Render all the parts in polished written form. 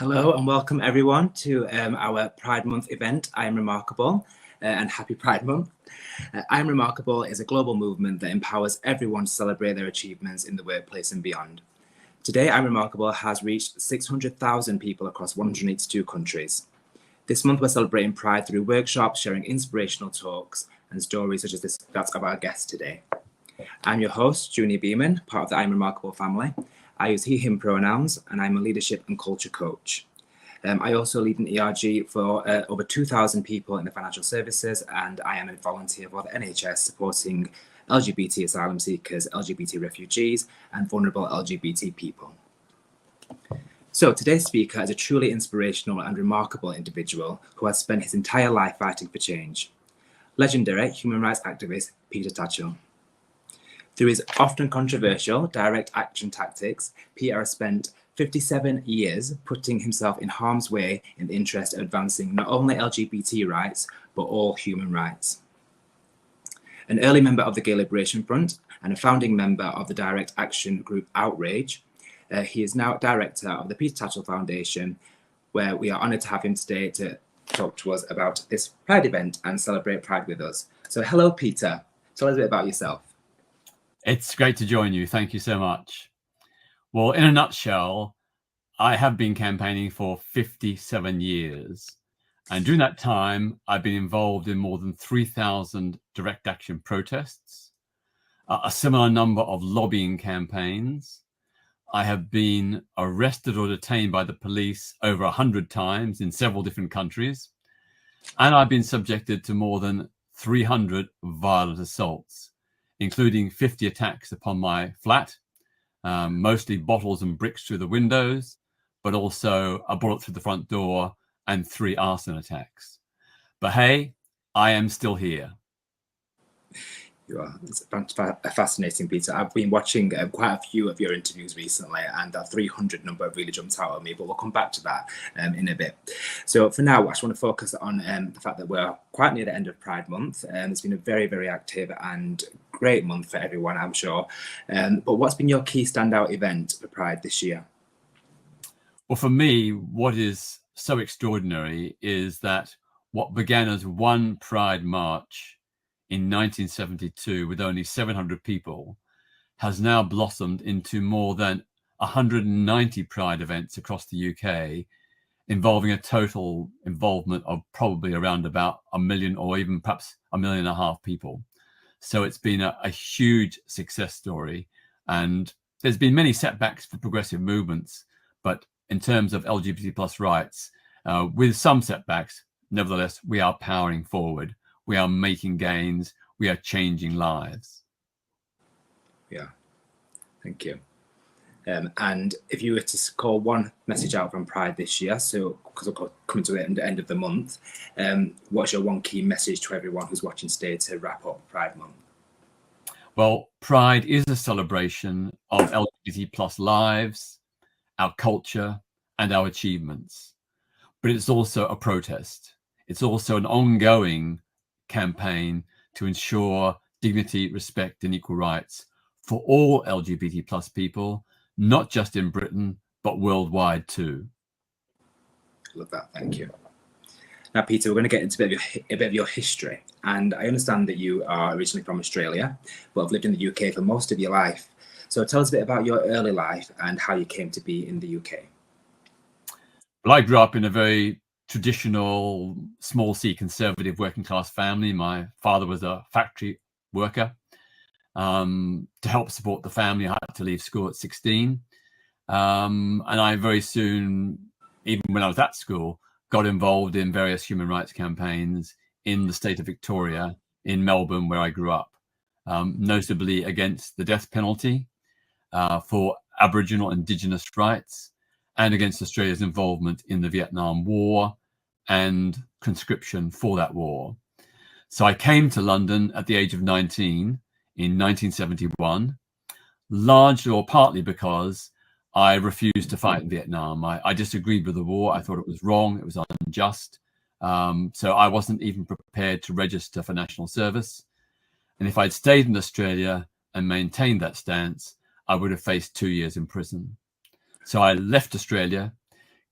Hello and welcome everyone to our Pride Month event, IAmRemarkable, and happy Pride Month. IAmRemarkable is a global movement that empowers everyone to celebrate their achievements in the workplace and beyond. Today, IAmRemarkable has reached 600,000 people across 182 countries. This month, we're celebrating Pride through workshops, sharing inspirational talks and stories such as this that's of our guest today. I'm your host, Junie Beeman, part of the IAmRemarkable family. I use he, him pronouns, and I'm a leadership and culture coach. I also lead an ERG for over 2,000 people in the financial services, and I am a volunteer for the NHS supporting LGBT asylum seekers, LGBT refugees, and vulnerable LGBT people. So today's speaker is a truly inspirational and remarkable individual who has spent his entire life fighting for change. Legendary human rights activist Peter Tatchell. Through his often controversial direct action tactics, Peter has spent 57 years putting himself in harm's way in the interest of advancing not only LGBT rights, but all human rights. An early member of the Gay Liberation Front and a founding member of the direct action group OutRage, he is now director of the Peter Tatchell Foundation, where we are honoured to have him today to talk to us about this Pride event and celebrate Pride with us. So hello, Peter. Tell us a bit about yourself. It's great to join you. Thank you so much. Well, in a nutshell, I have been campaigning for 57 years. And during that time, I've been involved in more than 3,000 direct action protests, a similar number of lobbying campaigns. I have been arrested or detained by the police over 100 times in several different countries. And I've been subjected to more than 300 violent assaults, including 50 attacks upon my flat, mostly bottles and bricks through the windows, but also a bullet through the front door and 3 arson attacks. But hey, I am still here. You are. It's fascinating, Peter. I've been watching quite a few of your interviews recently, and that 300 number really jumps out at me, but we'll come back to that in a bit. So for now, I just want to focus on the fact that we're quite near the end of Pride Month. It's been a very, very active and great month for everyone, I'm sure. But what's been your key standout event for Pride this year? Well, for me, what is so extraordinary is that what began as one Pride March in 1972 with only 700 people has now blossomed into more than 190 Pride events across the UK, involving a total involvement of probably around about 1 million or even perhaps 1.5 million people. So it's been a huge success story, and there's been many setbacks for progressive movements, but in terms of LGBT plus rights, with some setbacks, nevertheless, we are powering forward. We are making gains. We are changing lives. Yeah, thank you. And if you were to call one message out from Pride this year, so because we're coming to the end of the month, what's your one key message to everyone who's watching today to wrap up Pride Month? Well, Pride is a celebration of LGBT plus lives, our culture, and our achievements. But it's also a protest. It's also an ongoing campaign to ensure dignity, respect, and equal rights for all LGBT plus people, not just in Britain, but worldwide too. Love that. Thank you. Now, Peter, we're going to get into a bit of your history. And I understand that you are originally from Australia, but have lived in the UK for most of your life. So tell us a bit about your early life and how you came to be in the UK. Well, I grew up in a very traditional, small C conservative working class family. My father was a factory worker. To help support the family, I had to leave school at 16. And I very soon, even when I was at school, got involved in various human rights campaigns in the state of Victoria, in Melbourne, where I grew up, notably against the death penalty, for Aboriginal Indigenous rights, and against Australia's involvement in the Vietnam War and conscription for that war. So I came to London at the age of 19 in 1971, largely or partly because I refused to fight in Vietnam. I disagreed with the war. I thought it was wrong. It was unjust. So I wasn't even prepared to register for national service. And if I'd stayed in Australia and maintained that stance, I would have faced 2 years in prison. So I left Australia,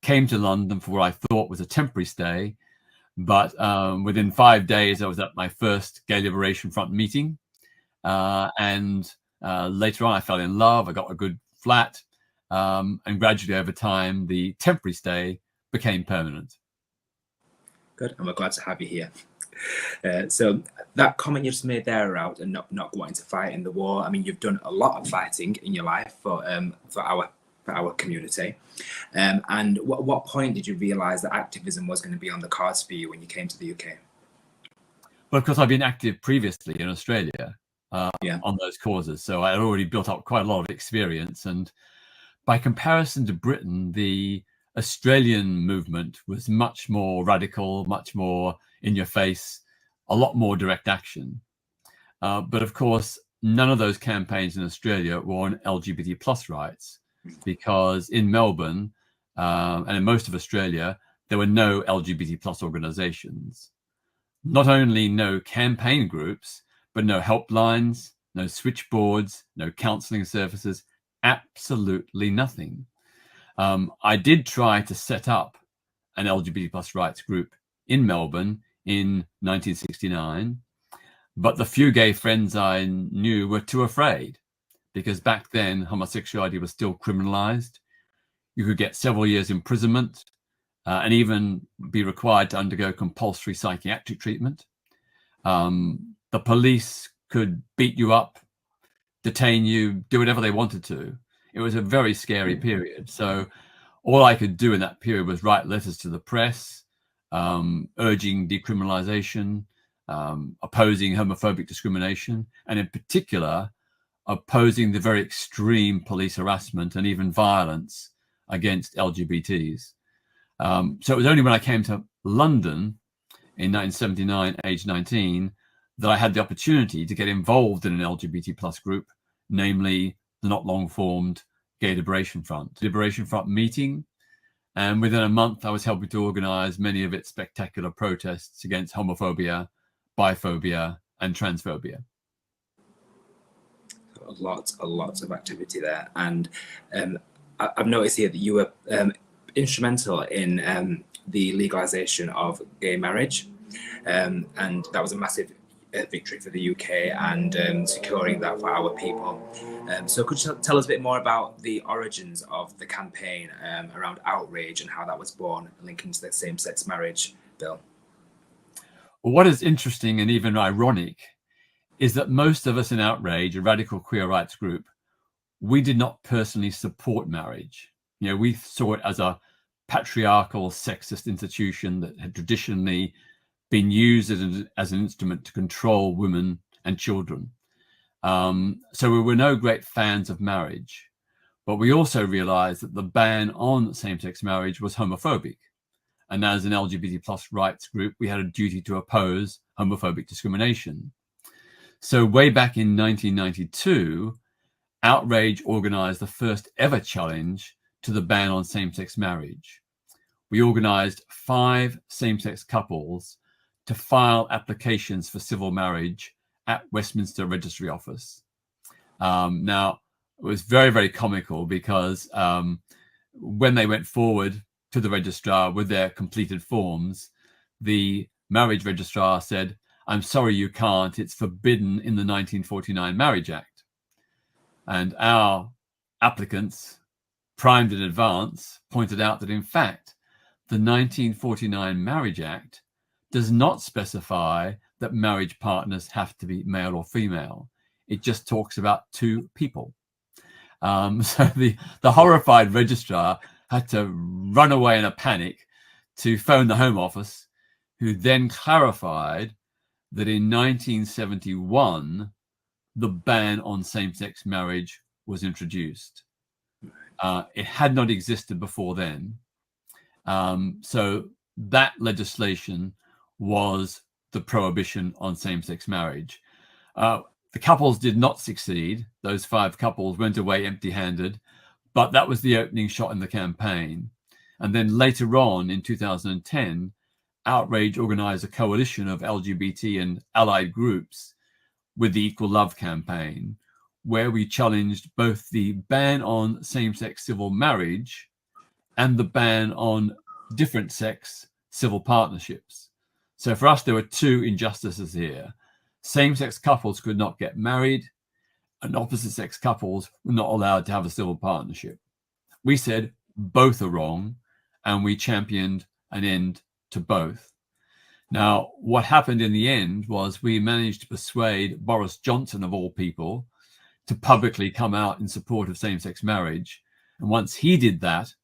came to London for what I thought was a temporary stay. But within 5 days, I was at my first Gay Liberation Front meeting. And later on, I fell in love. I got a good flat. And gradually over time, the temporary stay became permanent. Good, and we're glad to have you here. So that comment you just made there around and not wanting to fight in the war, I mean, you've done a lot of fighting in your life for our community. And what point did you realise that activism was going to be on the cards for you when you came to the UK? Well, of course, I've been active previously in Australia on those causes, so I had already built up quite a lot of experience. And by comparison to Britain, the Australian movement was much more radical, much more in your face, a lot more direct action. But of course, none of those campaigns in Australia were on LGBT plus rights, because in Melbourne and in most of Australia, there were no LGBT plus organizations. Not only no campaign groups, but no helplines, no switchboards, no counseling services, absolutely nothing. I did try to set up an LGBT plus rights group in Melbourne in 1969, but the few gay friends I knew were too afraid, because back then homosexuality was still criminalized. You could get several years imprisonment and even be required to undergo compulsory psychiatric treatment. The police could beat you up, detain you, do whatever they wanted to. It was a very scary period. So all I could do in that period was write letters to the press, urging decriminalization, opposing homophobic discrimination, and in particular, opposing the very extreme police harassment and even violence against LGBTs. So it was only when I came to London in 1979, age 19, that I had the opportunity to get involved in an LGBT plus group, namely the not long formed Gay Liberation Front. Liberation Front meeting, and within a month I was helping to organize many of its spectacular protests against homophobia, biphobia and transphobia. A lot of activity there. And I've noticed here that you were instrumental in the legalization of gay marriage, and that was a massive victory for the UK and securing that for our people. So could you tell us a bit more about the origins of the campaign around OutRage and how that was born, linking to the same-sex marriage bill? Well, what is interesting and even ironic is that most of us in OutRage, a radical queer rights group, we did not personally support marriage. You know, we saw it as a patriarchal, sexist institution that had traditionally been used as an instrument to control women and children. So we were no great fans of marriage, but we also realized that the ban on same-sex marriage was homophobic. And as an LGBT plus rights group, we had a duty to oppose homophobic discrimination. So way back in 1992, OutRage organized the first ever challenge to the ban on same-sex marriage. We organized 5 same-sex couples to file applications for civil marriage at Westminster Registry Office. Now, it was very, very comical because when they went forward to the registrar with their completed forms, the marriage registrar said, "I'm sorry, you can't. It's forbidden in the 1949 Marriage Act." And our applicants, primed in advance, pointed out that in fact, the 1949 Marriage Act does not specify that marriage partners have to be male or female. It just talks about 2 people. So the horrified registrar had to run away in a panic to phone the Home Office, who then clarified that in 1971, the ban on same-sex marriage was introduced. It had not existed before then. So that legislation was the prohibition on same-sex marriage. The couples did not succeed. Those 5 couples went away empty-handed, but that was the opening shot in the campaign. And then later on in 2010, OutRage organized a coalition of LGBT and allied groups with the Equal Love campaign, where we challenged both the ban on same-sex civil marriage and the ban on different sex civil partnerships. So for us, there were two injustices here. Same-sex couples could not get married, and opposite-sex couples were not allowed to have a civil partnership. We said both are wrong, and we championed an end to both. Now, what happened in the end was we managed to persuade Boris Johnson, of all people, to publicly come out in support of same-sex marriage. And once he did that,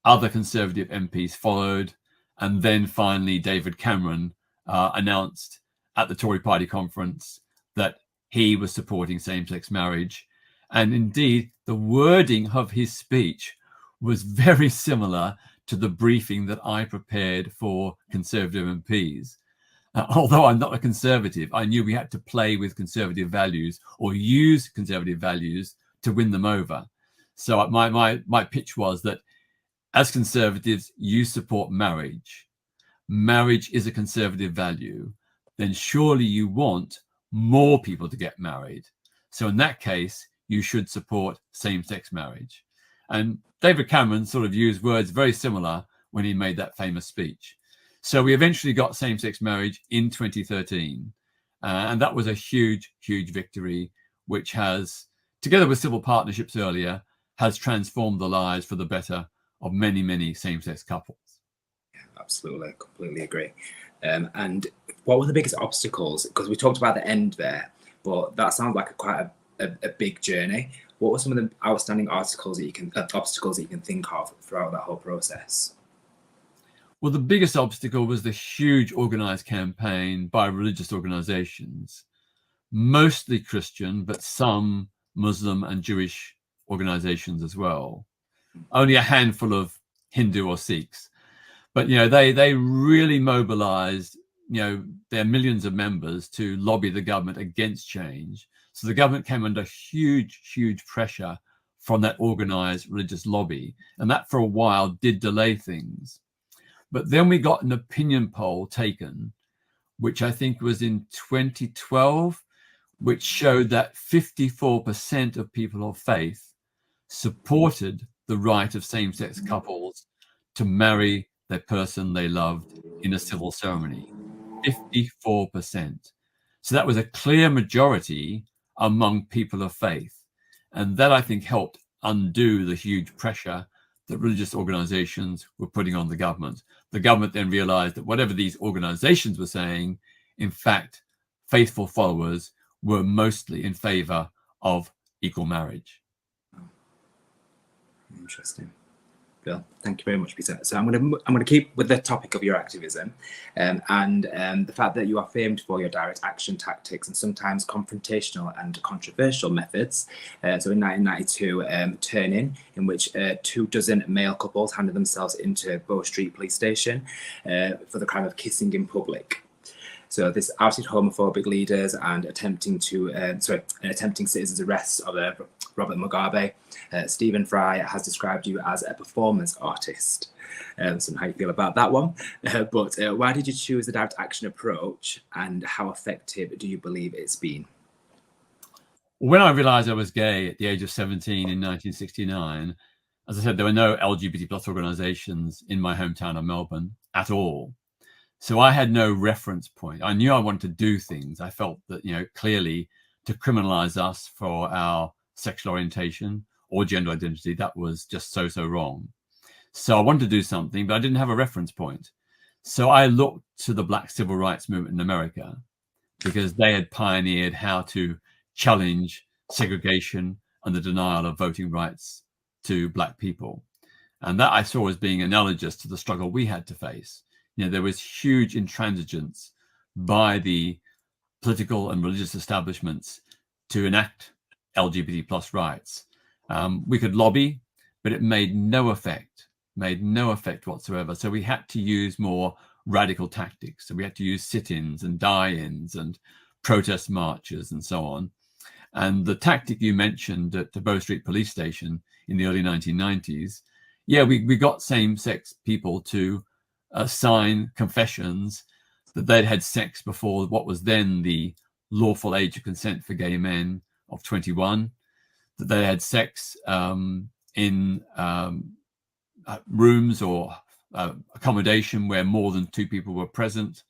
other Conservative MPs followed. And then finally, David Cameron announced at the Tory party conference that he was supporting same-sex marriage. And indeed, the wording of his speech was very similar to the briefing that I prepared for Conservative MPs. Although I'm not a Conservative, I knew we had to play with Conservative values or use Conservative values to win them over. So my pitch was that as Conservatives, you support marriage. Marriage is a Conservative value. Then surely you want more people to get married. So in that case, you should support same-sex marriage. And David Cameron sort of used words very similar when he made that famous speech. So we eventually got same-sex marriage in 2013. And that was a huge, huge victory, which has, together with civil partnerships earlier, has transformed the lives for the better of many, many same-sex couples. Yeah, absolutely, completely agree. And what were the biggest obstacles? Because we talked about the end there, but that sounds like quite a big journey. What were some of the outstanding obstacles that you can think of throughout that whole process? Well, the biggest obstacle was the huge organized campaign by religious organizations, mostly Christian, but some Muslim and Jewish organizations as well. Only a handful of Hindu or Sikhs. But, they really mobilized, their millions of members to lobby the government against change. So the government came under huge, huge pressure from that organized religious lobby. And that for a while did delay things. But then we got an opinion poll taken, which I think was in 2012, which showed that 54% of people of faith supported the right of same-sex couples to marry the person they loved in a civil ceremony. 54%. So that was a clear majority among people of faith. And that, I think, helped undo the huge pressure that religious organizations were putting on the government. The government then realized that whatever these organizations were saying, in fact, faithful followers were mostly in favor of equal marriage. Interesting. Bill, thank you very much, Peter. So I'm going to keep with the topic of your activism, and the fact that you are famed for your direct action tactics and sometimes confrontational and controversial methods. So in 1992, Turn-In, in which 24 male couples handed themselves into Bow Street Police Station for the crime of kissing in public. So this ousted homophobic leaders and attempting citizens' arrests of Robert Mugabe. Stephen Fry has described you as a performance artist. So how you feel about that one. But why did you choose the direct action approach, and how effective do you believe it's been? When I realized I was gay at the age of 17 in 1969, as I said, there were no LGBT plus organizations in my hometown of Melbourne at all. So I had no reference point. I knew I wanted to do things. I felt that, clearly to criminalize us for our sexual orientation or gender identity, that was just so wrong. So I wanted to do something, but I didn't have a reference point. So I looked to the Black civil rights movement in America, because they had pioneered how to challenge segregation and the denial of voting rights to Black people. And that I saw as being analogous to the struggle we had to face. There was huge intransigence by the political and religious establishments to enact LGBT plus rights. We could lobby, but it made no effect whatsoever. So we had to use more radical tactics. So we had to use sit-ins and die-ins and protest marches and so on. And the tactic you mentioned at the Bow Street Police Station in the early 1990s, we got same-sex people to sign confessions that they'd had sex before what was then the lawful age of consent for gay men of 21, that they had sex in rooms or accommodation where more than 2 people were present,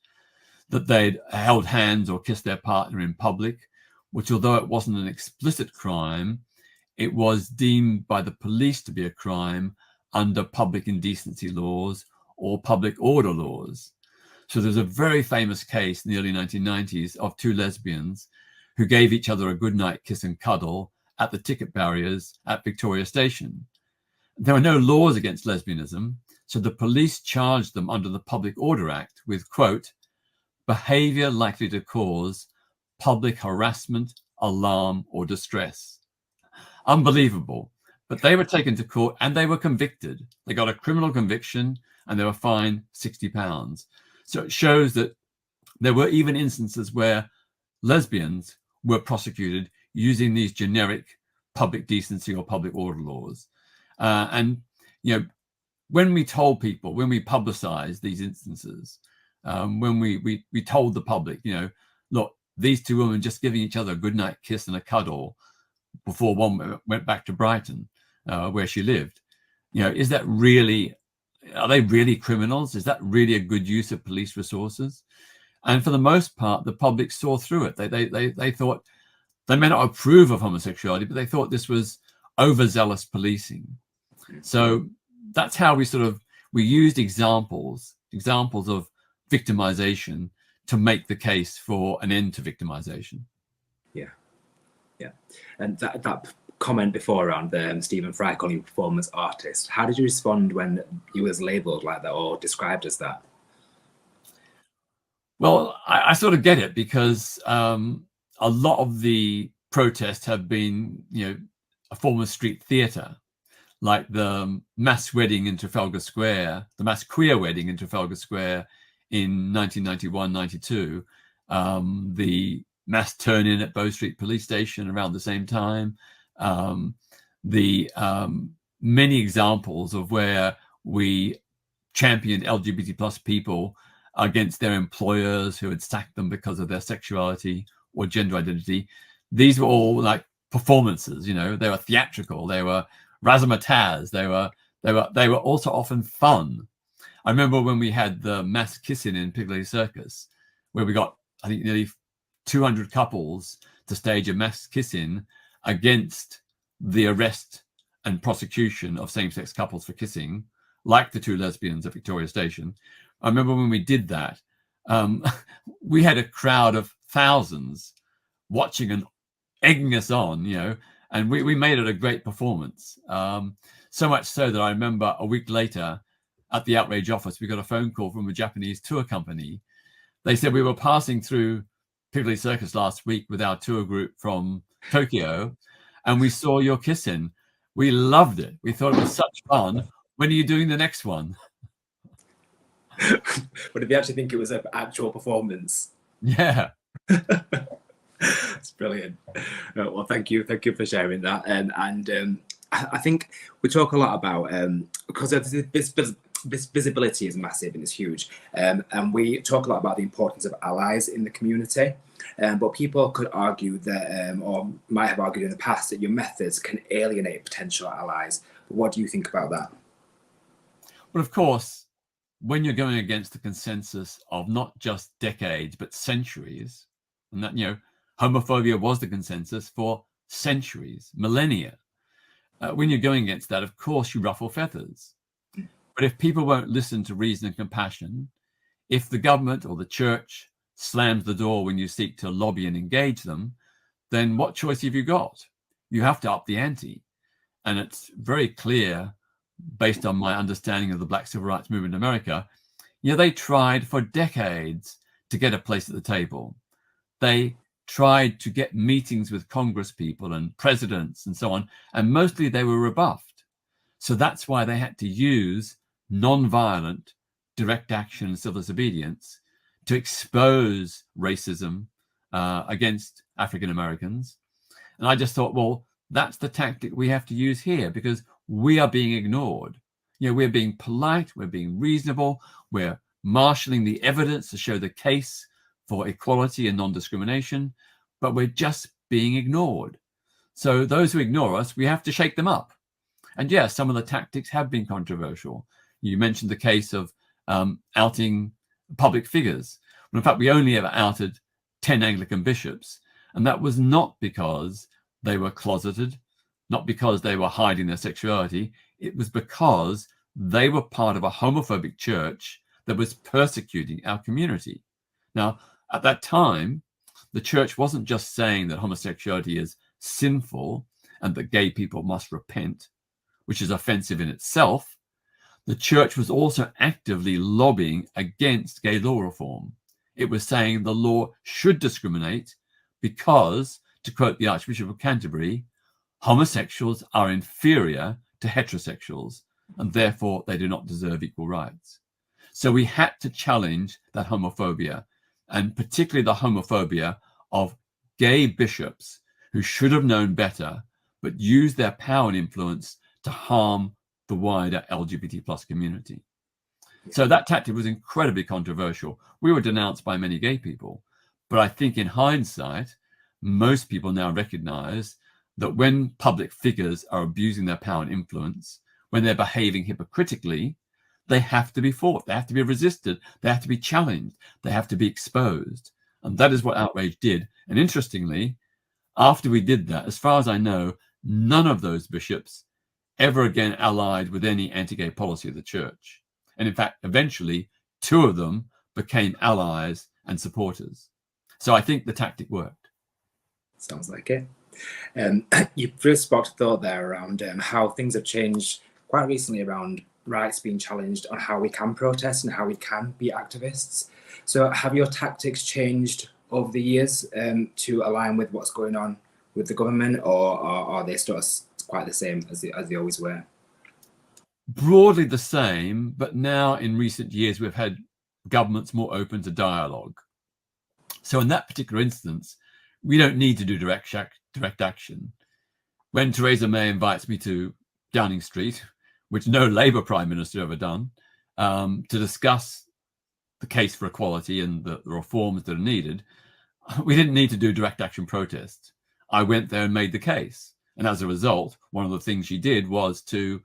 that they'd held hands or kissed their partner in public, which, although it wasn't an explicit crime, it was deemed by the police to be a crime under public indecency laws or public order laws. So there's a very famous case in the early 1990s of 2 lesbians who gave each other a goodnight kiss and cuddle at the ticket barriers at Victoria Station. There were no laws against lesbianism, so the police charged them under the Public Order Act with, quote, behavior likely to cause public harassment, alarm, or distress. Unbelievable. But they were taken to court and they were convicted. They got a criminal conviction and they were fined £60. So it shows that there were even instances where lesbians were prosecuted using these generic public decency or public order laws. And, you know, when we told people, when we publicized these instances, when we told the public, you know, look, these 2 women just giving each other a goodnight kiss and a cuddle before one went back to Brighton, where she lived, you know, is that really, are they really criminals? Is that really a good use of police resources? And for the most part, the public saw through it. They thought, they may not approve of homosexuality, but they thought this was overzealous policing. So that's how we used examples of victimization to make the case for an end to victimization. Yeah. And that comment before around Stephen Fry calling you a performance artist, how did you respond when you was labelled like that or described as that? Well, I sort of get it, because a lot of the protests have been, you know, a form of street theatre, like the mass wedding in Trafalgar Square, the mass queer wedding in Trafalgar Square in 1991-92, the mass turn-in at Bow Street Police Station around the same time, the many examples of where we championed LGBT plus people against their employers who had sacked them because of their sexuality or gender identity. These were all like performances, you know, they were theatrical, they were razzmatazz, they were also often fun. I remember when we had the mass kissing in Piccadilly Circus, where we got, I think, nearly 200 couples to stage a mass kissing against the arrest and prosecution of same-sex couples for kissing, like the 2 lesbians at Victoria Station. I remember when we did that, we had a crowd of thousands watching and egging us on, you know, and we made it a great performance. So much so that I remember a week later at the OutRage office, we got a phone call from a Japanese tour company. They said, we were passing through Piccadilly Circus last week with our tour group from Tokyo, and we saw your kissing. We loved it. We thought it was such fun. When are you doing the next one? But did they actually think it was an actual performance? Yeah. It's brilliant. Well, thank you for sharing that. I think we talk a lot about, because this visibility is massive and it's huge, and we talk a lot about the importance of allies in the community, but people could argue that, or might have argued in the past, that your methods can alienate potential allies. What do you think about that? Well, of course, when you're going against the consensus of not just decades but centuries, and that, you know, homophobia was the consensus for centuries, millennia. When you're going against that, of course, you ruffle feathers. But if people won't listen to reason and compassion, if the government or the church slams the door when you seek to lobby and engage them, then what choice have you got? You have to up the ante. And it's very clear, based on my understanding of the Black Civil Rights Movement in America, you know, they tried for decades to get a place at the table. They tried to get meetings with Congress people and presidents and so on, and mostly they were rebuffed. So that's why they had to use non-violent direct action and civil disobedience to expose racism against African Americans. And I just thought, well, that's the tactic we have to use here, because we are being ignored. You know, we're being polite, we're being reasonable, we're marshalling the evidence to show the case for equality and non-discrimination, but we're just being ignored. So those who ignore us, we have to shake them up. And yes, some of the tactics have been controversial. You mentioned the case of outing public figures. Well, in fact, we only ever outed 10 Anglican bishops. And that was not because they were closeted, not because they were hiding their sexuality. It was because they were part of a homophobic church that was persecuting our community. Now, at that time, the church wasn't just saying that homosexuality is sinful and that gay people must repent, which is offensive in itself. The church was also actively lobbying against gay law reform. It was saying the law should discriminate because, to quote the Archbishop of Canterbury, homosexuals are inferior to heterosexuals, and therefore they do not deserve equal rights. So we had to challenge that homophobia, and particularly the homophobia of gay bishops who should have known better, but used their power and influence to harm the wider LGBT plus community. So that tactic was incredibly controversial. We were denounced by many gay people, but I think in hindsight, most people now recognize that when public figures are abusing their power and influence, when they're behaving hypocritically, they have to be fought, they have to be resisted, they have to be challenged, they have to be exposed. And that is what OutRage did. And interestingly, after we did that, as far as I know, none of those bishops ever again allied with any anti-gay policy of the church. And in fact, eventually, 2 of them became allies and supporters. So I think the tactic worked. Sounds like it. You first sparked a thought there around how things have changed quite recently around rights being challenged on how we can protest and how we can be activists. So have your tactics changed over the years to align with what's going on with the government, or are they still quite the same as they always were? Broadly the same, but now in recent years, we've had governments more open to dialogue. So in that particular instance, we don't need to do direct action. When Theresa May invites me to Downing Street, which no Labour Prime Minister ever done, to discuss the case for equality and the reforms that are needed, we didn't need to do direct action protests. I went there and made the case. And as a result, one of the things she did was to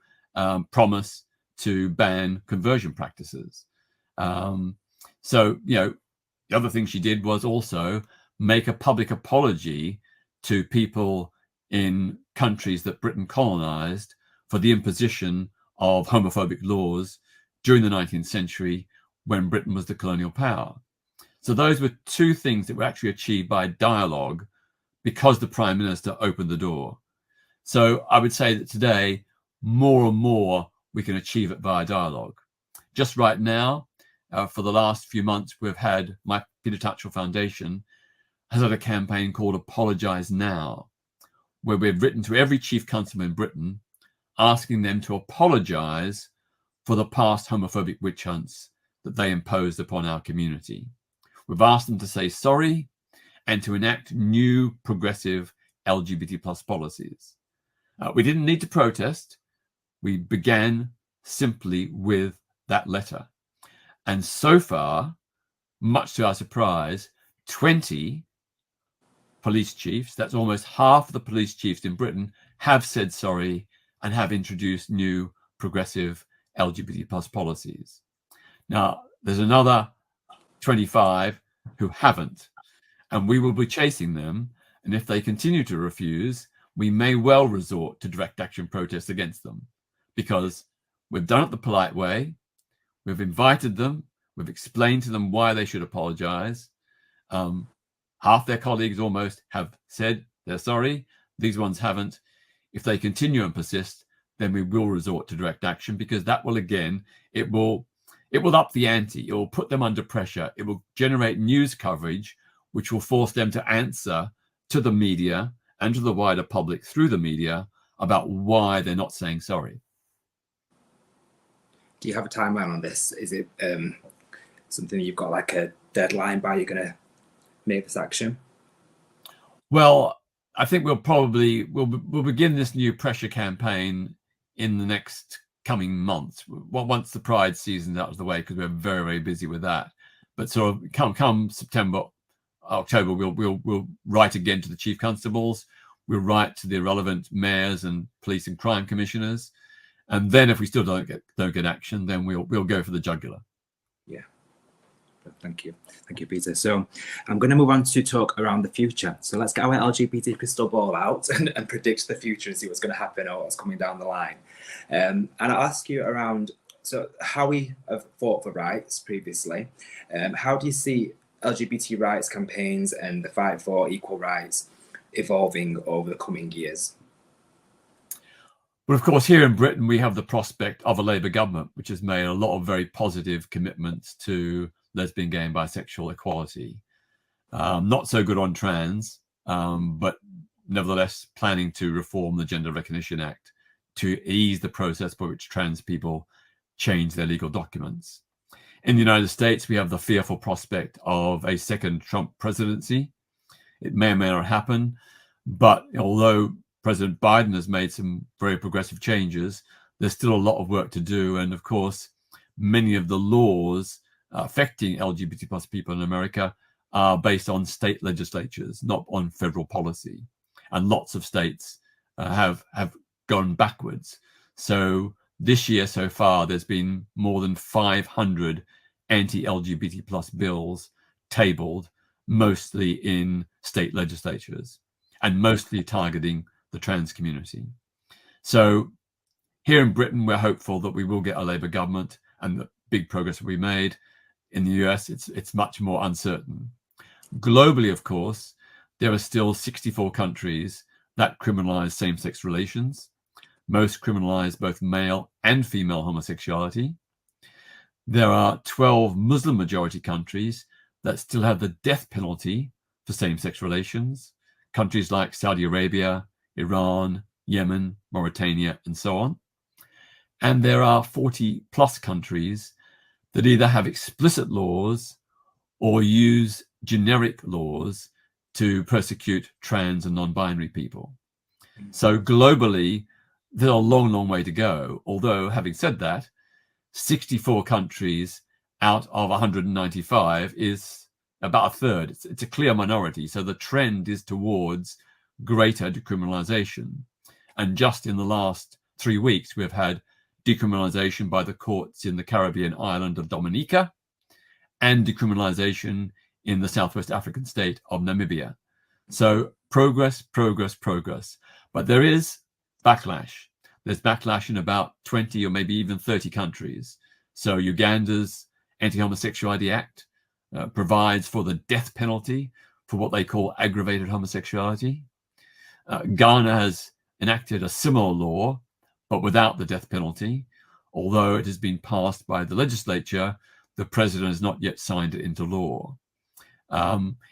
promise to ban conversion practices. So, the other thing she did was also make a public apology to people in countries that Britain colonized for the imposition of homophobic laws during the 19th century when Britain was the colonial power. So those were 2 things that were actually achieved by dialogue because the Prime Minister opened the door. So I would say that today, more and more, we can achieve it via dialogue. Just right now, for the last few months, we've had my Peter Tatchell Foundation has had a campaign called Apologise Now, where we've written to every chief constable in Britain, asking them to apologise for the past homophobic witch hunts that they imposed upon our community. We've asked them to say sorry and to enact new progressive LGBT plus policies. We didn't need to protest. We began simply with that letter. And so far, much to our surprise, 20 police chiefs, that's almost half the police chiefs in Britain, have said sorry and have introduced new progressive LGBT plus policies. Now, there's another 25 who haven't, and we will be chasing them. And if they continue to refuse, we may well resort to direct action protests against them, because we've done it the polite way. We've invited them. We've explained to them why they should apologize. Half their colleagues almost have said they're sorry. These ones haven't. If they continue and persist, then we will resort to direct action, because that will, again, it will up the ante. It will put them under pressure. It will generate news coverage, which will force them to answer to the media and to the wider public through the media about why they're not saying sorry. Do you have a timeline on this? Is it something you've got like a deadline by you're going to make this action? Well, I think we'll begin this new pressure campaign in the next coming months, once the Pride season's out of the way, because we're very, very busy with that. But sort of come September, October, we'll write again to the chief constables. we'll write to the relevant mayors and police and crime commissioners, and then if we still don't get action, then we'll go for the jugular. Yeah. Thank you, Peter. So I'm going to move on to talk around the future. So let's get our LGBT crystal ball out and predict the future and see what's going to happen or what's coming down the line. And I'll ask you around, so how we have fought for rights previously. How do you see LGBT rights campaigns and the fight for equal rights evolving over the coming years? Well, of course, here in Britain, we have the prospect of a Labour government, which has made a lot of very positive commitments to lesbian, gay and bisexual equality. Not so good on trans, but nevertheless planning to reform the Gender Recognition Act to ease the process by which trans people change their legal documents. In the United States, we have the fearful prospect of a second Trump presidency. It may or may not happen, but although President Biden has made some very progressive changes, there's still a lot of work to do. And of course, many of the laws affecting LGBT plus people in America are based on state legislatures, not on federal policy. And lots of states have gone backwards. So this year so far, there's been more than 500 anti-LGBT plus bills tabled, mostly in state legislatures and mostly targeting the trans community. So here in Britain, we're hopeful that we will get a Labour government and that big progress will be made. In the US, it's much more uncertain. Globally, of course, there are still 64 countries that criminalize same-sex relations. Most criminalize both male and female homosexuality. There are 12 Muslim-majority countries that still have the death penalty for same-sex relations. Countries like Saudi Arabia, Iran, Yemen, Mauritania, and so on. And there are 40 plus countries that either have explicit laws or use generic laws to persecute trans and non-binary people. So globally, there's a long, long way to go. Although, having said that, 64 countries out of 195 is about a third. It's a clear minority. So the trend is towards greater decriminalization. And just in the last 3 weeks, we've had decriminalization by the courts in the Caribbean island of Dominica and decriminalization in the Southwest African state of Namibia. So progress, progress, progress. But there is backlash. There's backlash in about 20 or maybe even 30 countries. So Uganda's Anti-Homosexuality Act provides for the death penalty for what they call aggravated homosexuality. Ghana has enacted a similar law, but without the death penalty. Although it has been passed by the legislature, the president has not yet signed it into law.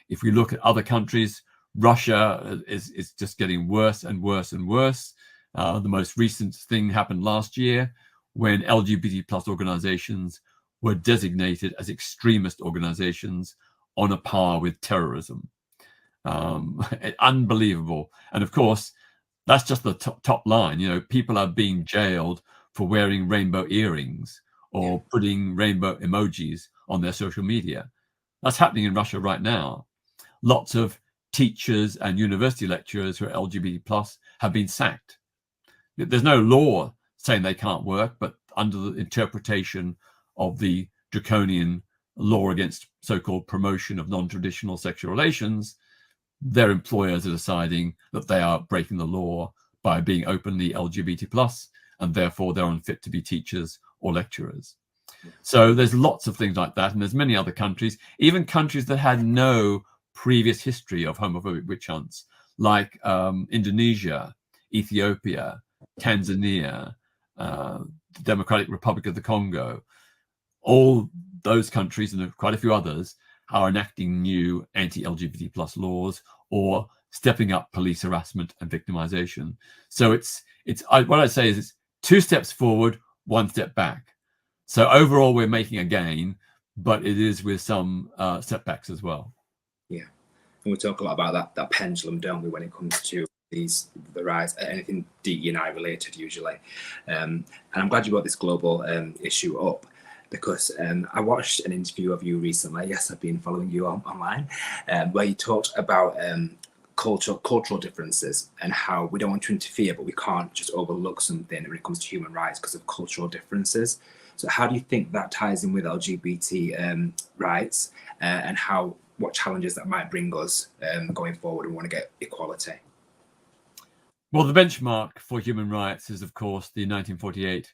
If we look at other countries, Russia is just getting worse and worse and worse. The most recent thing happened last year when LGBT plus organizations were designated as extremist organizations on a par with terrorism. Unbelievable. And of course, that's just the top line. You know, people are being jailed for wearing rainbow earrings or putting rainbow emojis on their social media. That's happening in Russia right now. Lots of teachers and university lecturers who are LGBT plus have been sacked. There's no law saying they can't work, but under the interpretation of the draconian law against so-called promotion of non-traditional sexual relations, their employers are deciding that they are breaking the law by being openly LGBT plus, and therefore they're unfit to be teachers or lecturers. So there's lots of things like that, and there's many other countries, even countries that had no previous history of homophobic witch hunts, like Indonesia, Ethiopia, Tanzania, the Democratic Republic of the Congo. All those countries and quite a few others are enacting new anti-LGBT plus laws or stepping up police harassment and victimization. So what I'd say is it's 2 steps forward, 1 step back. So overall, we're making a gain, but it is with some setbacks as well. Yeah, and we talk a lot about that pendulum, don't we, when it comes to the rise, anything DE&I related usually. And I'm glad you brought this global issue up, because I watched an interview of you recently. Yes, I've been following you online, where you talked about cultural differences and how we don't want to interfere, but we can't just overlook something when it comes to human rights because of cultural differences. So how do you think that ties in with LGBT rights and what challenges that might bring us going forward and want to get equality? Well, the benchmark for human rights is, of course, the 1948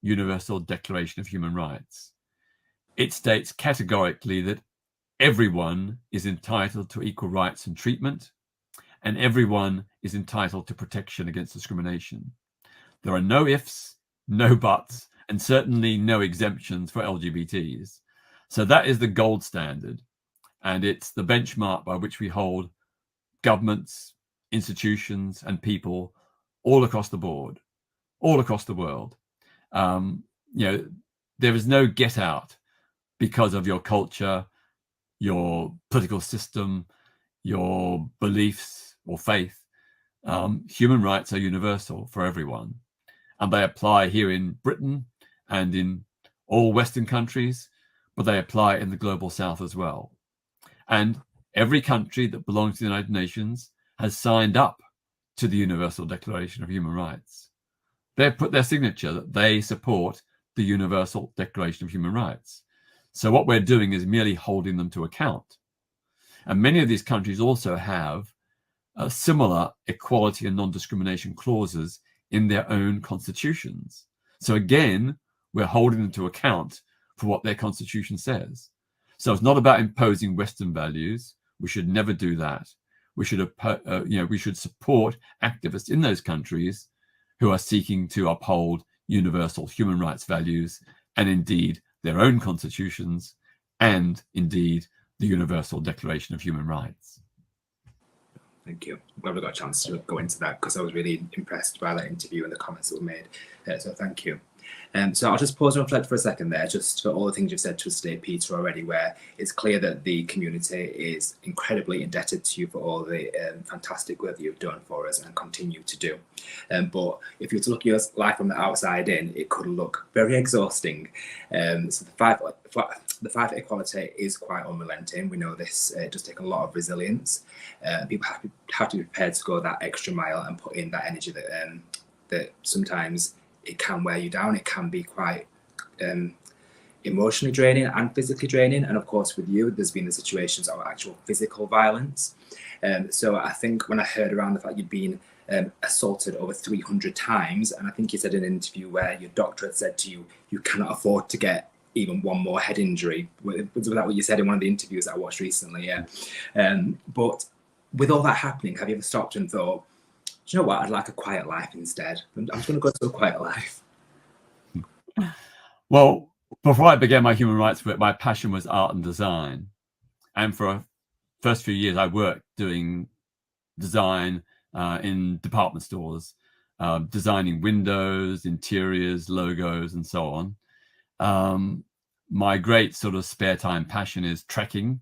Universal Declaration of Human Rights. It states categorically that everyone is entitled to equal rights and treatment, and everyone is entitled to protection against discrimination. There are no ifs, no buts, and certainly no exemptions for LGBTs. So that is the gold standard, and it's the benchmark by which we hold governments, institutions, and people all across the board, all across the world. There is no get out because of your culture, your political system, your beliefs or faith. Human rights are universal for everyone, and they apply here in Britain and in all Western countries, but they apply in the global South as well. And every country that belongs to the United Nations has signed up to the Universal Declaration of Human Rights. They've put their signature that they support the Universal Declaration of Human Rights. So what we're doing is merely holding them to account. And many of these countries also have similar equality and non-discrimination clauses in their own constitutions. So again, we're holding them to account for what their constitution says. So it's not about imposing Western values. We should never do that. We should, we should support activists in those countries who are seeking to uphold universal human rights values and indeed their own constitutions and indeed the Universal Declaration of Human Rights. Thank you. I'm glad we got a chance to go into that because I was really impressed by that interview and the comments that were made. So thank you. So I'll just pause and reflect for a second there, just for all the things you've said to us today, Peter, already, where it's clear that the community is incredibly indebted to you for all the fantastic work that you've done for us and continue to do. But if you were to look at your life from the outside in, it could look very exhausting. So the fight for equality is quite unrelenting. We know this. It does take a lot of resilience. People have to be prepared to go that extra mile and put in that energy that sometimes it can wear you down. It can be quite emotionally draining and physically draining. And of course, with you, there's been the situations of actual physical violence. So I think when I heard around the fact you'd been assaulted over 300 times, and I think you said in an interview where your doctor had said to you, you cannot afford to get even one more head injury. Was that what you said in one of the interviews that I watched recently? Yeah. But with all that happening, have you ever stopped and thought, do you know what? I'd like a quiet life instead. I'm just going to go to a quiet life. Well, before I began my human rights work, my passion was art and design. And for the first few years, I worked doing design in department stores, designing windows, interiors, logos, and so on. My great sort of spare time passion is trekking,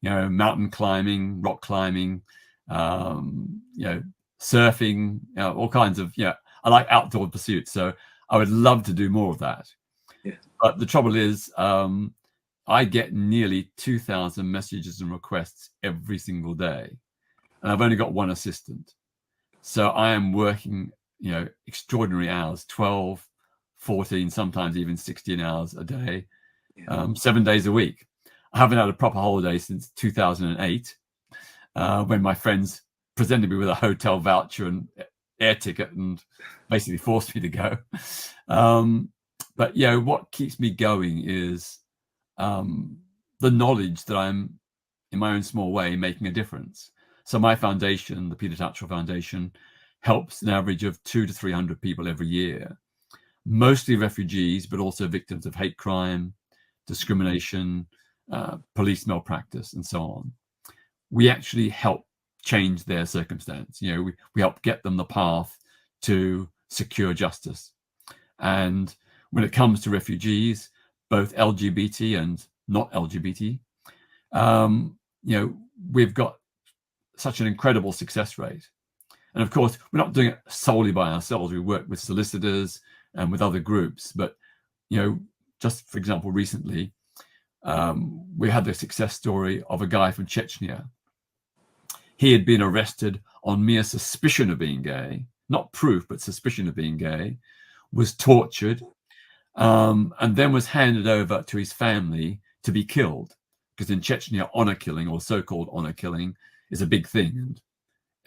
mountain climbing, rock climbing, surfing, all kinds of, I like outdoor pursuits. So I would love to do more of that. Yeah. But the trouble is, I get nearly 2,000 messages and requests every single day. And I've only got one assistant. So I am working, extraordinary hours, 12, 14, sometimes even 16 hours a day, 7 days a week. I haven't had a proper holiday since 2008, when my friends presented me with a hotel voucher and air ticket and basically forced me to go. But what keeps me going is the knowledge that I'm, in my own small way, making a difference. So my foundation, the Peter Tatchell Foundation, helps an average of 200 to 300 people every year, mostly refugees, but also victims of hate crime, discrimination, police malpractice, and so on. We actually help change their circumstance. We help get them the path to secure justice. And when it comes to refugees, both LGBT and not LGBT, we've got such an incredible success rate. And of course, we're not doing it solely by ourselves. We work with solicitors and with other groups. But, just for example, recently, we had the success story of a guy from Chechnya. He had been arrested on mere suspicion of being gay, not proof, but suspicion of being gay, was tortured, and then was handed over to his family to be killed. Because in Chechnya, honor killing, or so-called honor killing, is a big thing. And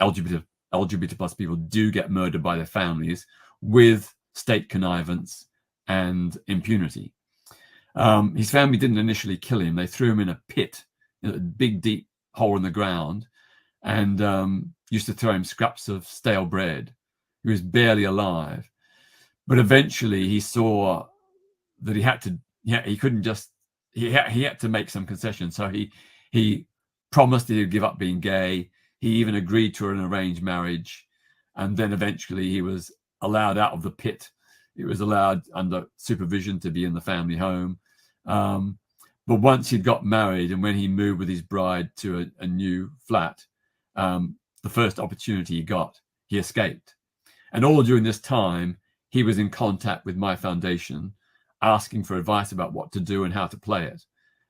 LGBT plus people do get murdered by their families with state connivance and impunity. His family didn't initially kill him. They threw him in a pit, in a big, deep hole in the ground, and used to throw him scraps of stale bread. He was barely alive. But eventually he saw that he had to, he couldn't just, he had to make some concessions. So he promised that he'd give up being gay. He even agreed to an arranged marriage. And then eventually he was allowed out of the pit. He was allowed under supervision to be in the family home. But once he'd got married and when he moved with his bride to a new flat, the first opportunity he got, he escaped. And all during this time, he was in contact with my foundation, asking for advice about what to do and how to play it.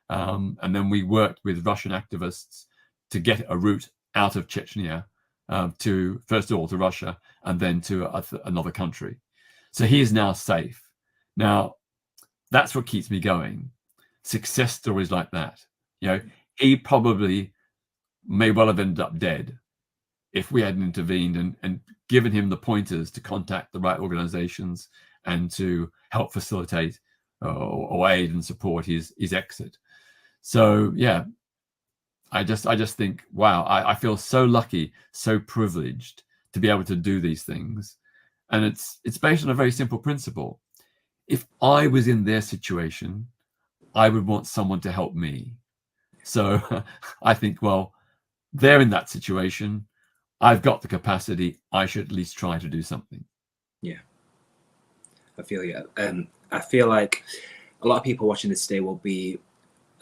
And then we worked with Russian activists to get a route out of Chechnya, to first of all to Russia and then to another country. So he is now safe. Now, that's what keeps me going. Success stories like that. You know, he probably may well have ended up dead if we hadn't intervened and given him the pointers to contact the right organizations and to help facilitate or aid and support his exit. So yeah, I just think, wow, I feel so lucky, so privileged to be able to do these things. And it's based on a very simple principle. If I was in their situation, I would want someone to help me. So I think, well, they're in that situation. I've got the capacity. I should at least try to do something. Yeah, I feel you. I feel like a lot of people watching this today will be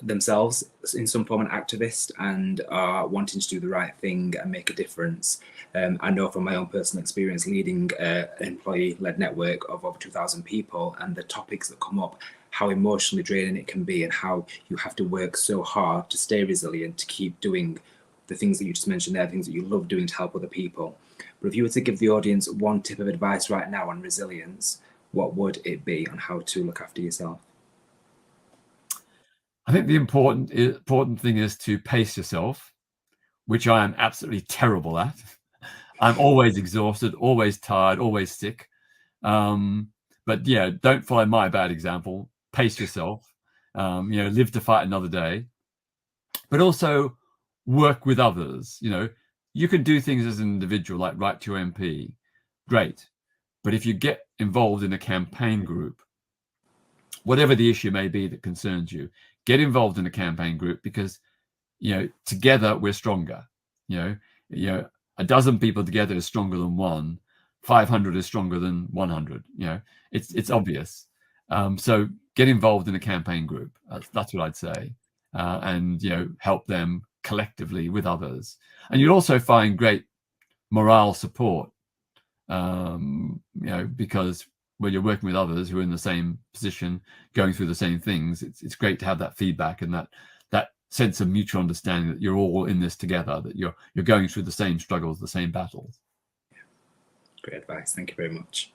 themselves in some form an activist and are wanting to do the right thing and make a difference. I know from my own personal experience leading an employee-led network of over 2,000 people, and the topics that come up, how emotionally draining it can be and how you have to work so hard to stay resilient, to keep doing the things that you just mentioned there, things that you love doing to help other people. But if you were to give the audience one tip of advice right now on resilience, what would it be on how to look after yourself? I think the important thing is to pace yourself, which I am absolutely terrible at. I'm always exhausted, always tired, always sick. But yeah, don't follow my bad example. Pace yourself. Live to fight another day. But also work with others. You can do things as an individual, like write to your MP. Great. But if you get involved in a campaign group, whatever the issue may be that concerns you, get involved in a campaign group, because together we're stronger. A dozen people together is stronger than one. 500 is stronger than 100. It's obvious. So get involved in a campaign group. That's what I'd say, and help them collectively with others. And you'll also find great morale support, because when you're working with others who are in the same position, going through the same things, it's great to have that feedback and that sense of mutual understanding that you're all in this together, that you're going through the same struggles, the same battles. Great advice. Thank you very much.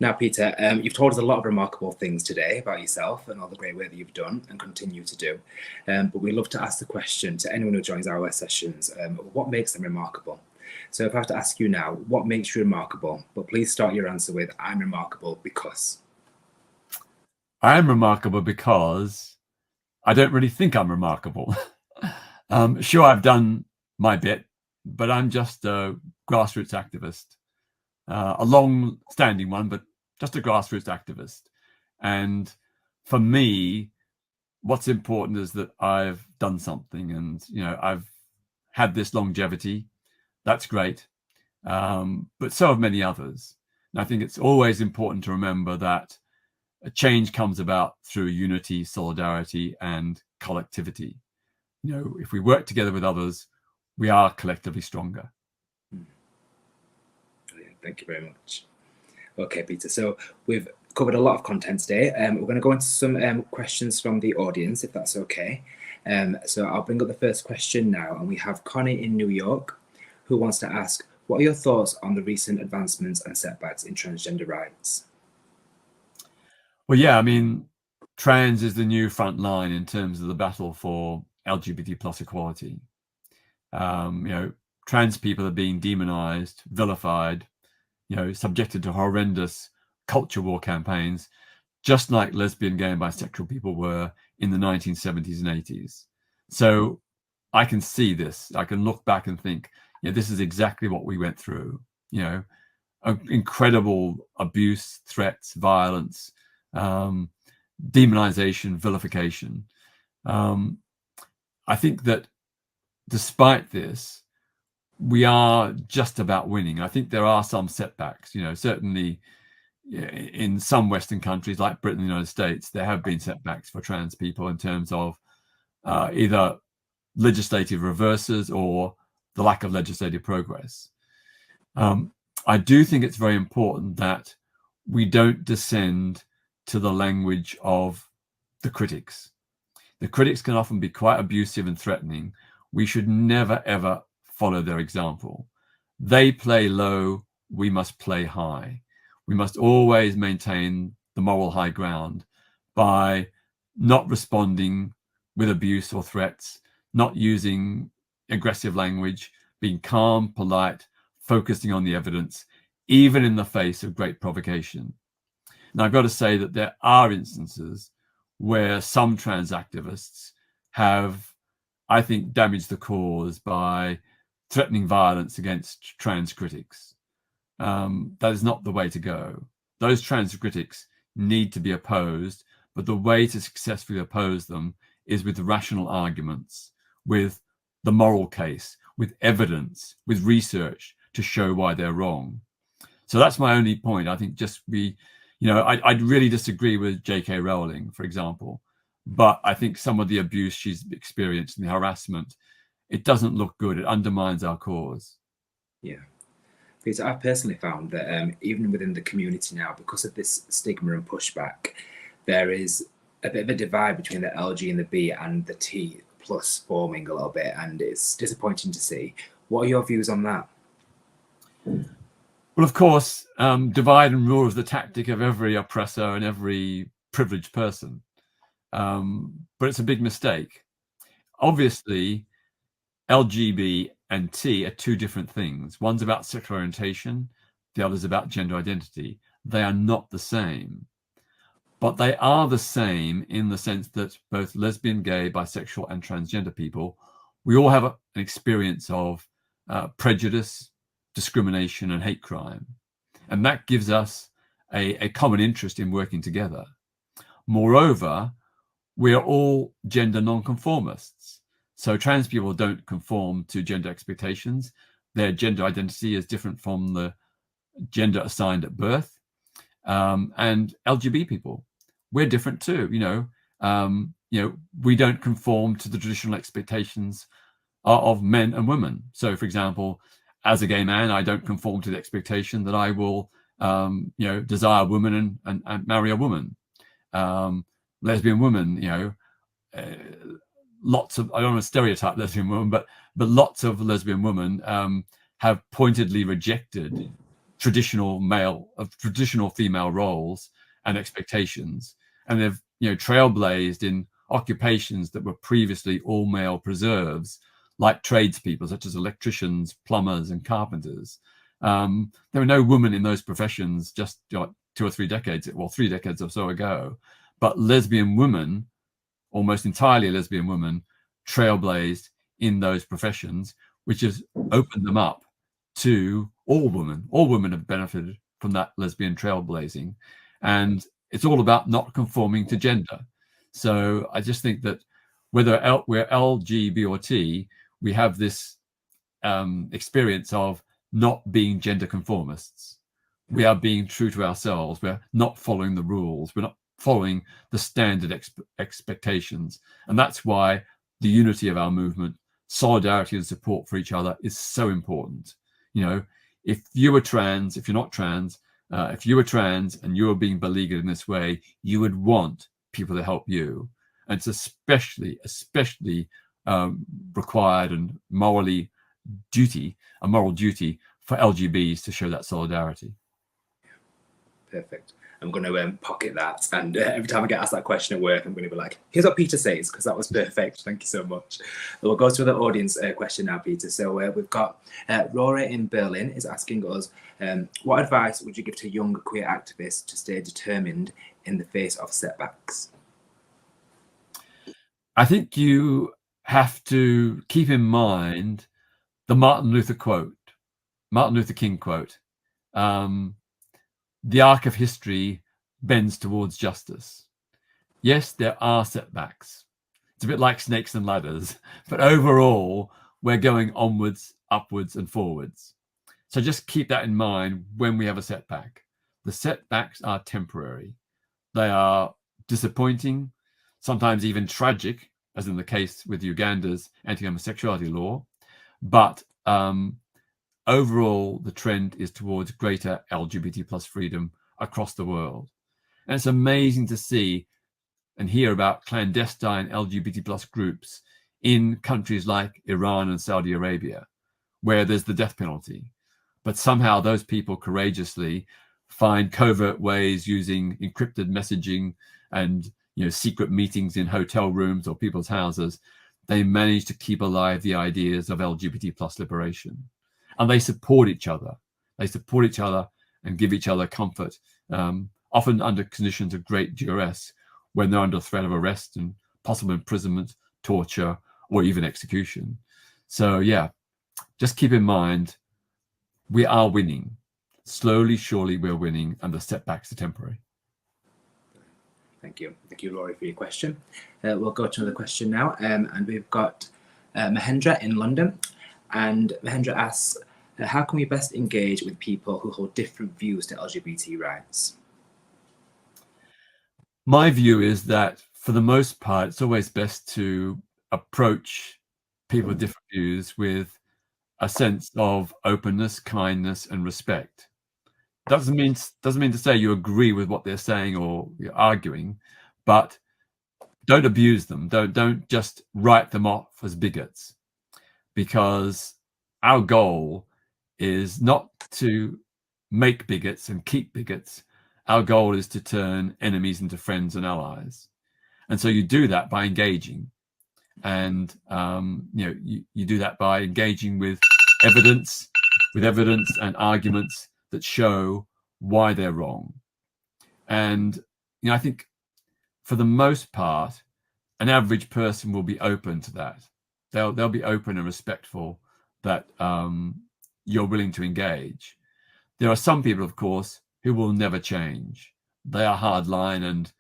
Now, Peter, you've told us a lot of remarkable things today about yourself and all the great work that you've done and continue to do. But we love to ask the question to anyone who joins our sessions, what makes them remarkable? So if I have to ask you now, what makes you remarkable? But please start your answer with, I'm remarkable because. I'm remarkable because I don't really think I'm remarkable. Sure, I've done my bit, but I'm just a grassroots activist, a long-standing one, but just a grassroots activist. And for me, what's important is that I've done something, and I've had this longevity. That's great, but so have many others. And I think it's always important to remember that a change comes about through unity, solidarity, and collectivity. If we work together with others, we are collectively stronger. Thank you very much. Okay, Peter. So we've covered a lot of content today. We're going to go into some questions from the audience, if that's okay. So I'll bring up the first question now, and we have Connie in New York, who wants to ask, what are your thoughts on the recent advancements and setbacks in transgender rights? Well, yeah, I mean, trans is the new front line in terms of the battle for LGBT plus equality. Trans people are being demonized, vilified, subjected to horrendous culture war campaigns, just like lesbian, gay, and bisexual people were in the 1970s and 80s. So I can see this. I can look back and think, this is exactly what we went through. Incredible abuse, threats, violence, demonization, vilification. I think that despite this, we are just about winning. I think there are some setbacks, certainly in some Western countries like Britain and the United States, there have been setbacks for trans people in terms of either legislative reverses or the lack of legislative progress. I do think it's very important that we don't descend to the language of the critics. The critics can often be quite abusive and threatening. We should never, ever follow their example. They play low, we must play high. We must always maintain the moral high ground by not responding with abuse or threats, not using aggressive language, being calm, polite, focusing on the evidence, even in the face of great provocation. Now, I've got to say that there are instances where some trans activists have, I think, damaged the cause by threatening violence against trans critics. That is not the way to go. Those trans critics need to be opposed, but the way to successfully oppose them is with rational arguments, with the moral case, with evidence, with research to show why they're wrong. So that's my only point. I think I'd really disagree with J.K. Rowling, for example, but I think some of the abuse she's experienced and the harassment, it doesn't look good. It undermines our cause. Yeah. Because I've personally found that even within the community now, because of this stigma and pushback, there is a bit of a divide between the LG and the B and the T plus forming a little bit, and it's disappointing to see. What are your views on that? Well, of course, divide and rule is the tactic of every oppressor and every privileged person. But it's a big mistake. Obviously, LGB and T are two different things. One's about sexual orientation, the other's about gender identity. They are not the same. But they are the same in the sense that both lesbian, gay, bisexual, and transgender people, we all have an experience of prejudice, discrimination, and hate crime. And that gives us a common interest in working together. Moreover, we are all gender nonconformists. So trans people don't conform to gender expectations. Their gender identity is different from the gender assigned at birth. And LGBT people, we're different too. We don't conform to the traditional expectations of men and women. So, for example, as a gay man, I don't conform to the expectation that I will, desire a woman and marry a woman. Lesbian women, lots of, I don't want to stereotype lesbian women, but lots of lesbian women have pointedly rejected traditional female roles and expectations, and they've trailblazed in occupations that were previously all male preserves, like tradespeople such as electricians, plumbers, and carpenters. There were no women in those professions just 2 or 3 decades, well, 3 decades or so ago, but lesbian women, almost entirely lesbian women, trailblazed in those professions, which has opened them up to all women. All women have benefited from that lesbian trailblazing, and it's all about not conforming to gender. So I just think that whether we're L, G, B, or T, we have this experience of not being gender conformists. We are being true to ourselves. We're not following the rules. We're not following the standard expectations. And that's why the unity of our movement, solidarity and support for each other is so important. If you were trans, if you're not trans, if you were trans and you were being beleaguered in this way, you would want people to help you. And it's especially required and a moral duty for LGBs to show that solidarity. Perfect. I'm going to pocket that, and every time I get asked that question at work, I'm going to be like, here's what Peter says, because that was perfect. Thank you so much. We'll go to the audience question now, Peter. So we've got Rory in Berlin is asking us, what advice would you give to young queer activists to stay determined in the face of setbacks? I think you have to keep in mind the Martin Luther King quote. The arc of history bends towards justice. Yes, there are setbacks. It's a bit like snakes and ladders, but overall, we're going onwards, upwards, and forwards. So just keep that in mind when we have a setback. The setbacks are temporary. They are disappointing, sometimes even tragic, as in the case with Uganda's anti-homosexuality law. But overall, the trend is towards greater LGBT plus freedom across the world. And it's amazing to see and hear about clandestine LGBT plus groups in countries like Iran and Saudi Arabia, where there's the death penalty. But somehow those people courageously find covert ways using encrypted messaging and secret meetings in hotel rooms or people's houses. They manage to keep alive the ideas of LGBT plus liberation. And they support each other. They support each other and give each other comfort, often under conditions of great duress, when they're under threat of arrest and possible imprisonment, torture, or even execution. So yeah, just keep in mind, we are winning. Slowly, surely we're winning, and the setbacks are temporary. Thank you. Thank you, Rory, for your question. We'll go to another question now. And we've got Mahendra in London. And Mahendra asks, how can we best engage with people who hold different views to LGBT rights? My view is that for the most part, it's always best to approach people with different views with a sense of openness, kindness, and respect. Doesn't mean to say you agree with what they're saying or you're arguing, but don't abuse them. Don't just write them off as bigots, because our goal is not to make bigots and keep bigots. Our goal is to turn enemies into friends and allies. And so you do that by engaging. And you do that by engaging with evidence and arguments that show why they're wrong. And I think for the most part, an average person will be open to that. They'll be open and respectful that you're willing to engage. There are some people, of course, who will never change. They are hardline, and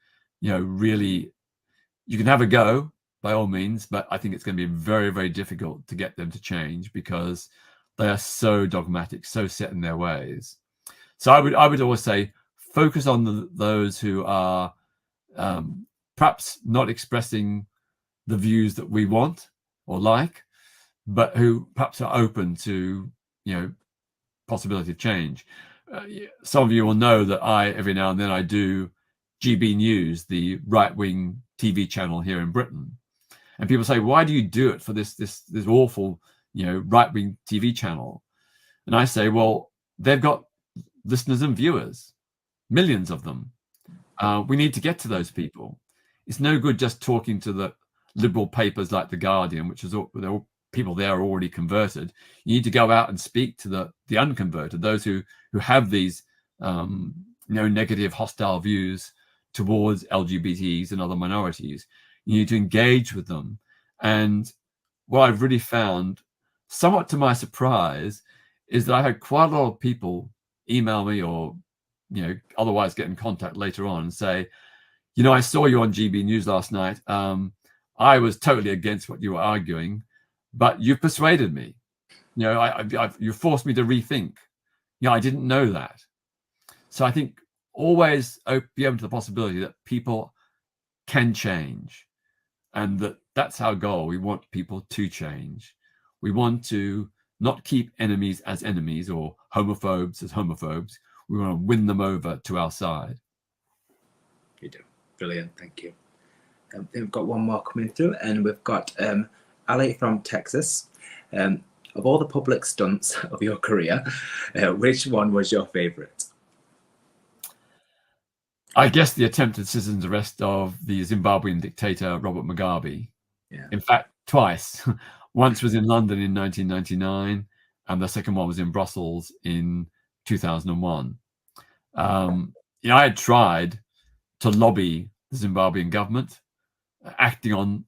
really, you can have a go by all means, but I think it's going to be very, very difficult to get them to change because they are so dogmatic, so set in their ways. So I would always say focus on those who are perhaps not expressing the views that we want or like, but who perhaps are open to possibility of change. Some of you will know that every now and then I do GB News, the right-wing TV channel here in Britain, and people say, why do you do it for this awful right-wing TV channel? And I say, well, they've got listeners and viewers, millions of them. We need to get to those people. It's no good just talking to the liberal papers like The Guardian, which is people there are already converted. You need to go out and speak to the unconverted, those who have these negative, hostile views towards LGBTs and other minorities. You need to engage with them. And what I've really found, somewhat to my surprise, is that I had quite a lot of people email me or otherwise get in contact later on and say, I saw you on GB News last night. I was totally against what you were arguing, but you persuaded me. You forced me to rethink. I didn't know that. So I think always be open to the possibility that people can change, and that's our goal. We want people to change. We want to not keep enemies as enemies or homophobes as homophobes. We want to win them over to our side. You do. Brilliant. Thank you. We've got one more coming through, and we've got Ali from Texas. Of all the public stunts of your career, which one was your favourite? I guess the attempted citizen's arrest of the Zimbabwean dictator Robert Mugabe. Yeah. In fact, twice. Once was in London in 1999, and the second one was in Brussels in 2001. I had tried to lobby the Zimbabwean government, acting on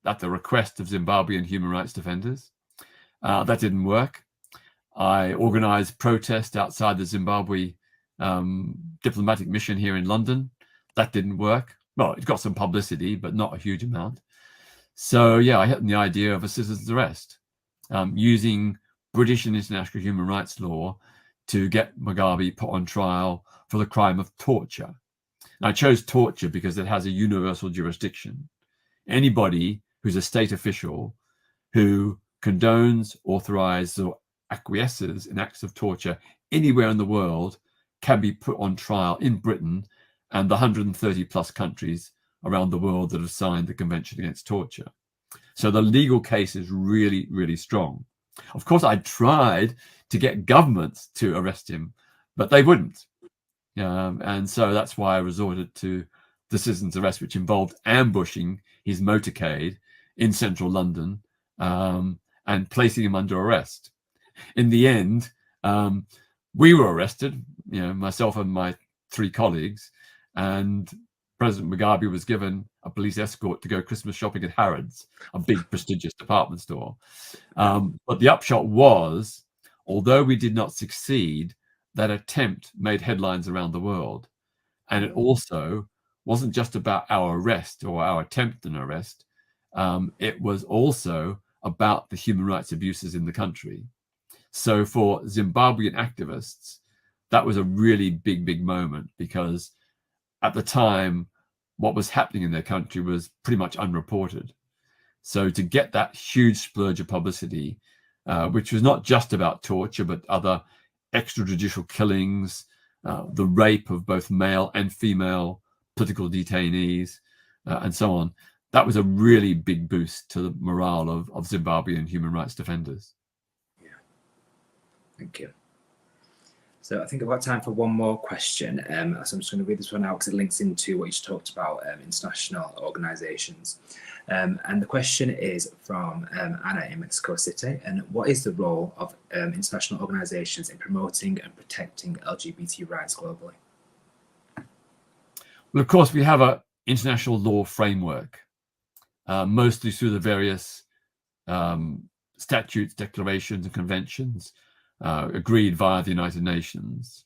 at the request of Zimbabwean human rights defenders. That didn't work. I organized protest outside the Zimbabwe diplomatic mission here in London. That didn't work. Well, it got some publicity, but not a huge amount. So yeah, I had the idea of a citizen's arrest, using British and international human rights law to get Mugabe put on trial for the crime of torture. And I chose torture because it has a universal jurisdiction. Anybody who's a state official who condones, authorizes, or acquiesces in acts of torture anywhere in the world can be put on trial in Britain and the 130 plus countries around the world that have signed the Convention Against Torture. So the legal case is really, really strong. Of course, I tried to get governments to arrest him, but they wouldn't. And so that's why I resorted to the citizen's arrest, which involved ambushing his motorcade in central London and placing him under arrest. In the end, we were arrested, myself and my 3 colleagues, and President Mugabe was given a police escort to go Christmas shopping at Harrods, a big prestigious department store. But the upshot was, although we did not succeed, that attempt made headlines around the world. And it also wasn't just about our arrest or our attempt at an arrest. It was also about the human rights abuses in the country. So for Zimbabwean activists, that was a really big, big moment, because at the time, what was happening in their country was pretty much unreported. So to get that huge splurge of publicity, which was not just about torture, but other extrajudicial killings, the rape of both male and female political detainees, and so on, that was a really big boost to the morale of Zimbabwean human rights defenders. Yeah, thank you. So I think I've got time for one more question. So I'm just going to read this one out because it links into what you talked about, international organisations. And the question is from Anna in Mexico City. And what is the role of international organisations in promoting and protecting LGBT rights globally? Well, of course, we have an international law framework, mostly through the various statutes, declarations, and conventions agreed via the United Nations.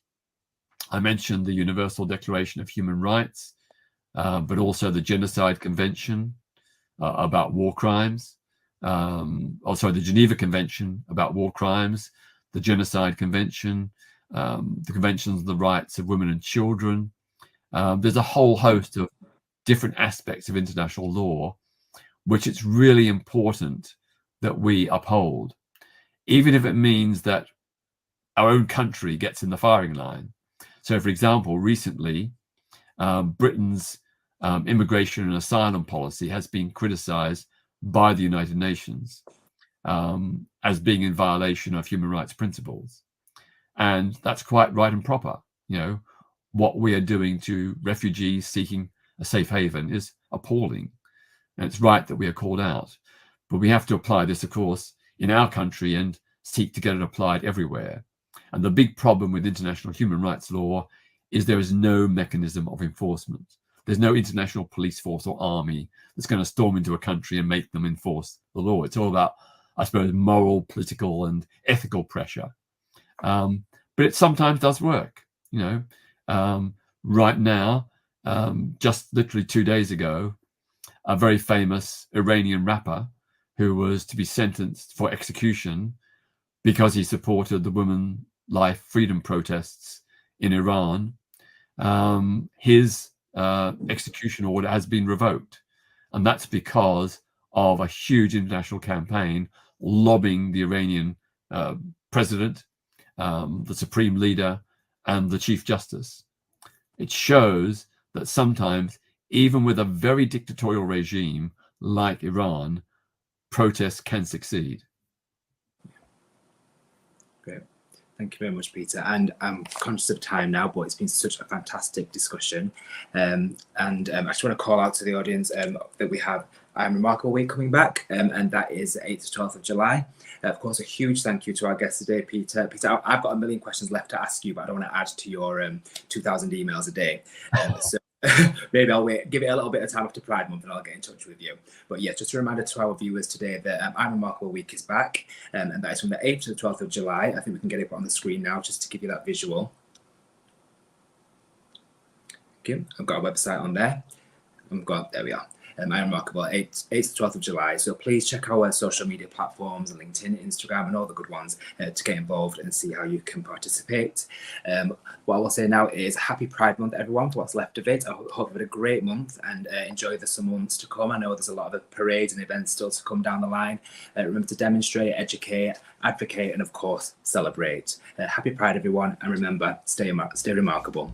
I mentioned the Universal Declaration of Human Rights, but also the Genocide Convention about war crimes. Also the Geneva Convention about war crimes, the Genocide Convention, the Conventions on the Rights of Women and Children. There's a whole host of different aspects of international law, which it's really important that we uphold, even if it means that our own country gets in the firing line. So, for example, recently, Britain's immigration and asylum policy has been criticized by the United Nations as being in violation of human rights principles. And that's quite right and proper. What we are doing to refugees seeking a safe haven is appalling. And it's right that we are called out. But we have to apply this, of course, in our country and seek to get it applied everywhere. And the big problem with international human rights law is there is no mechanism of enforcement. There's no international police force or army that's going to storm into a country and make them enforce the law. It's all about, I suppose, moral, political, and ethical pressure. But it sometimes does work. Right now, just literally 2 days ago, a very famous Iranian rapper who was to be sentenced for execution because he supported the women life freedom protests in Iran, his execution order has been revoked. And that's because of a huge international campaign lobbying the Iranian president, the supreme leader, and the chief justice. It shows that sometimes even with a very dictatorial regime like Iran, protests can succeed. Great. Thank you very much, Peter. And I'm conscious of time now, but it's been such a fantastic discussion. I just want to call out to the audience that we have IAmRemarkable Week coming back, and that is 8th to 12th of July. Of course, a huge thank you to our guest today, Peter. Peter, I've got a million questions left to ask you, but I don't want to add to your 2,000 emails a day. So maybe I'll wait, give it a little bit of time after Pride Month, and I'll get in touch with you. But yeah, just a reminder to our viewers today that IAmRemarkable Week is back, and that is from the 8th to the 12th of July. I think we can get it on the screen now just to give you that visual. Okay, I've got a website on there. There we are. IAmRemarkable, 8th to 12th of July. So please check our social media platforms, LinkedIn, Instagram, and all the good ones to get involved and see how you can participate. What I will say now is happy Pride Month, everyone, for what's left of it. I hope you've had a great month and enjoy the summer months to come. I know there's a lot of parades and events still to come down the line. Remember to demonstrate, educate, advocate, and of course, celebrate. Happy Pride, everyone. And remember, stay remarkable.